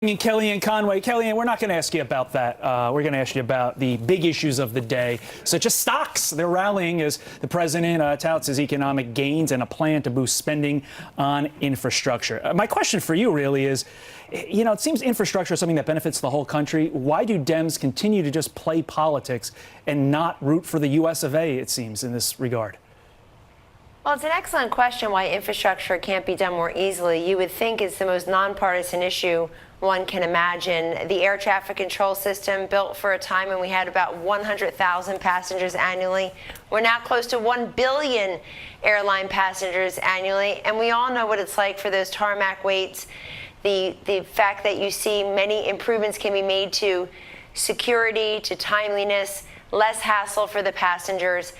Kellyanne Conway. Kellyanne, we're not going to ask you about that. We're going to ask you about the big issues of the day, such as stocks. They're rallying as the president touts his economic gains and a plan to boost spending on infrastructure. My question for you really is, it seems infrastructure is something that benefits the whole country. Why do Dems continue to just play politics and not root for the U.S. of A., it seems, in this regard? Well, it's an excellent question why infrastructure can't be done more easily. You would think it's the most nonpartisan issue one can imagine. The air traffic control system, built for a time when we had about 100,000 passengers annually. We're now close to 1 billion airline passengers annually, and we all know what it's like for those tarmac waits. The fact that you see many improvements can be made to security, to timeliness, less hassle for the passengers.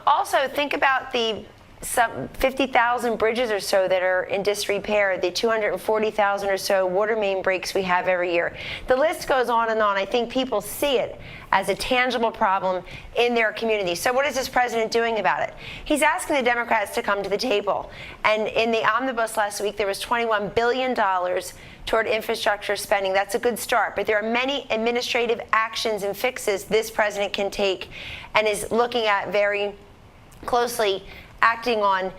Also, think about the some 50,000 bridges or so that are in disrepair, the 240,000 or so water main breaks we have every year. The list goes on and on. I think people see it as a tangible problem in their community. So what is this president doing about it? He's asking the Democrats to come to the table. And in the omnibus last week, there was $21 billion toward infrastructure spending. That's a good start. But there are many administrative actions and fixes this president can take and is looking at very closely, acting on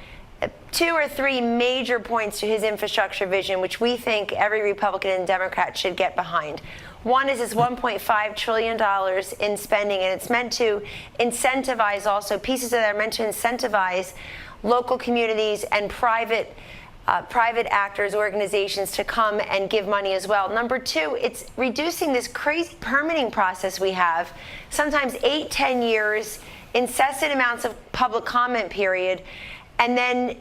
2 or 3 major points to his infrastructure vision, which we think every Republican and Democrat should get behind. One is this $1.5 trillion in spending, and it's meant to incentivize also, pieces of that are meant to incentivize local communities and private actors, organizations to come and give money as well. Number 2, it's reducing this crazy permitting process we have, sometimes 8-10 years, incessant amounts of public comment period, and then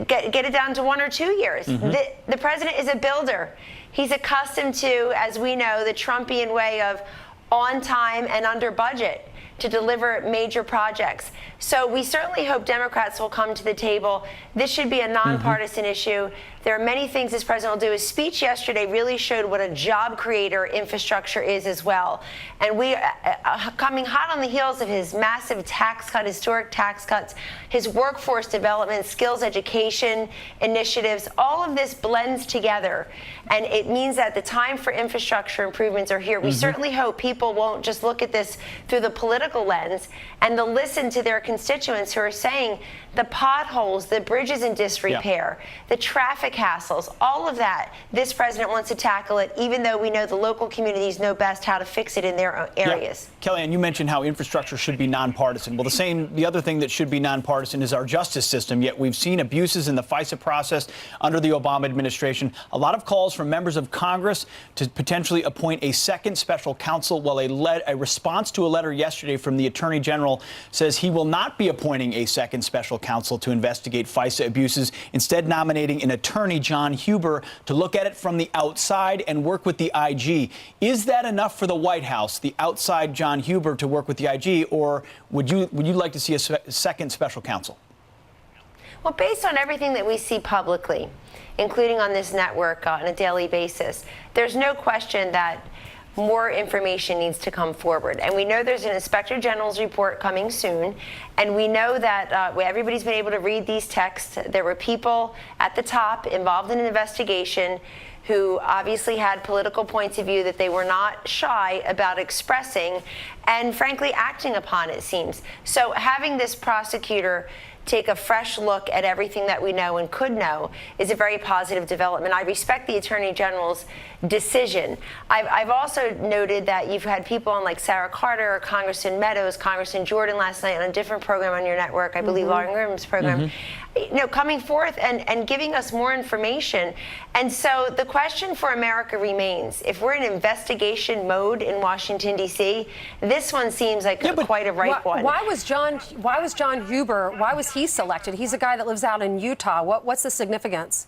get it down to 1 or 2 years. The president is a builder. He's accustomed to, as we know, the Trumpian way of on time and under budget to deliver major projects. So we certainly hope Democrats will come to the table. This should be a nonpartisan issue. There are many things this president will do. His speech yesterday really showed what a job creator infrastructure is as well. And we are coming hot on the heels of his massive tax cut, historic tax cuts, his workforce development, skills education initiatives. All of this blends together. And it means that the time for infrastructure improvements are here. We certainly hope people won't just look at this through the political lens, and they'll listen to their constituents who are saying the potholes, the bridges in disrepair, the traffic hassles, all of that, this president wants to tackle it, even though we know the local communities know best how to fix it in their areas. Yeah. Kellyanne, you mentioned how infrastructure should be nonpartisan. Well, the other thing that should be nonpartisan is our justice system, yet we've seen abuses in the FISA process under the Obama administration. A lot of calls from members of Congress to potentially appoint a second special counsel. Well, a response to a letter yesterday from the Attorney General says he will not be appointing a second special counsel to investigate FISA abuses, instead nominating an attorney, John Huber, to look at it from the outside and work with the IG. Is that enough for the White House, the outside John Huber, to work with the IG, or would you like to see a second special counsel? Well, based on everything that we see publicly, including on this network on a daily basis, there's no question that more information needs to come forward. And we know there's an Inspector General's report coming soon. And we know that everybody's been able to read these texts. There were people at the top involved in an investigation who obviously had political points of view that they were not shy about expressing and, frankly, acting upon, it seems. So having this prosecutor take a fresh look at everything that we know and could know is a very positive development. I respect the Attorney General's decision. I've also noted that you've had people on like Sarah Carter, Congressman Meadows, Congressman Jordan last night on a different program on your network, I believe Lauren Grimm's program, coming forth and giving us more information. And so the question for America remains, if we're in investigation mode in Washington, D.C., this one seems like quite a ripe one. Why was John Huber, why was he selected? He's a guy that lives out in Utah. What's the significance?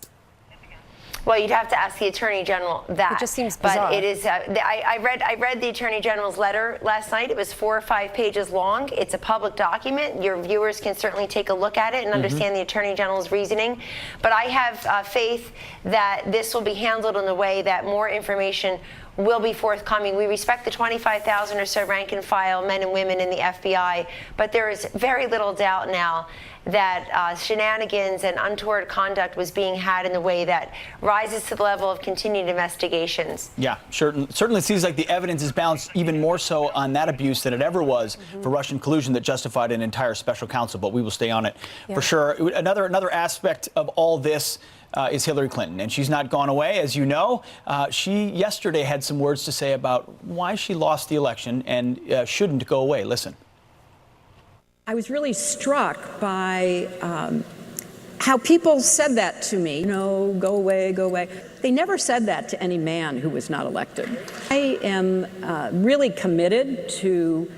Well, you'd have to ask the Attorney General that. It just seems bizarre. But it is. I read the Attorney General's letter last night. It was 4 or 5 pages long. It's a public document. Your viewers can certainly take a look at it and understand the Attorney General's reasoning. But I have faith that this will be handled in a way that more information will be forthcoming. We respect the 25,000 or so rank and file men and women in the FBI, but there is very little doubt now that shenanigans and untoward conduct was being had in a way that rises to the level of continued investigations. Yeah, certainly seems like the evidence is balanced even more so on that abuse than it ever was for Russian collusion that justified an entire special counsel, but we will stay on it for sure. Another aspect of all this is Hillary Clinton, and she's not gone away, as you know. She yesterday had some words to say about why she lost the election and shouldn't go away. Listen. I was really struck by how people said that to me. No, go away, go away. They never said that to any man who was not elected. I am really committed to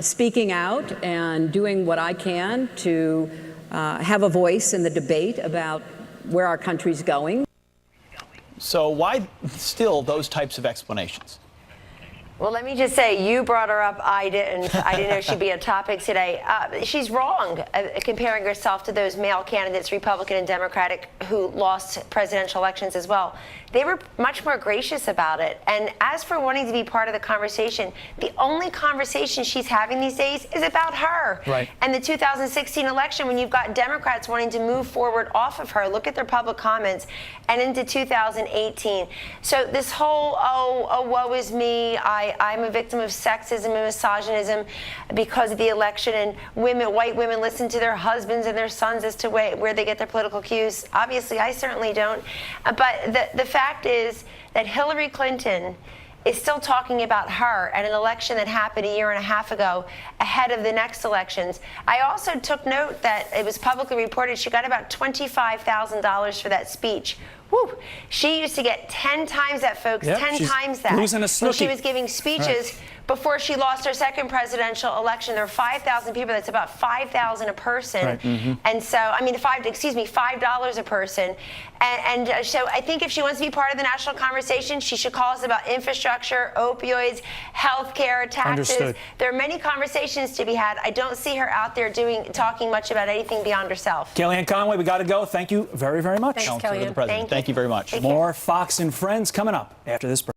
speaking out and doing what I can to have a voice in the debate about where our country's going. So why still those types of explanations? Well, let me just say, you brought her up. I didn't know she'd be a topic today. She's wrong comparing herself to those male candidates, Republican and Democratic, who lost presidential elections as well. They were much more gracious about it. And as for wanting to be part of the conversation, the only conversation she's having these days is about her. Right. And the 2016 election, when you've got Democrats wanting to move forward off of her, look at their public comments, and into 2018. So this whole, oh, woe is me, I'm a victim of sexism and misogynism because of the election, and white women listen to their husbands and their sons as to where they get their political cues. Obviously, I certainly don't. But the fact is that Hillary Clinton is still talking about her and an election that happened a year and a half ago ahead of the next elections. I also took note that it was publicly reported she got about $25,000 for that speech. Whew. She used to get 10 times that, folks, Yep, 10 she's times that. losing a When she snooki. was giving speeches Right. before she lost her second presidential election. There were 5,000 people. That's about 5,000 a person. Right. And so, I mean, $5 a person. And so I think if she wants to be part of the national conversation, she should call us about infrastructure, opioids, healthcare, taxes. Understood. There are many conversations to be had. I don't see her out there talking much about anything beyond herself. Kellyanne Conway, we got to go. Thank you very, very much. Thanks, Counselor to the Kellyanne. President. Thank you. Thank you very much. Take care. More Fox and Friends coming up after this break.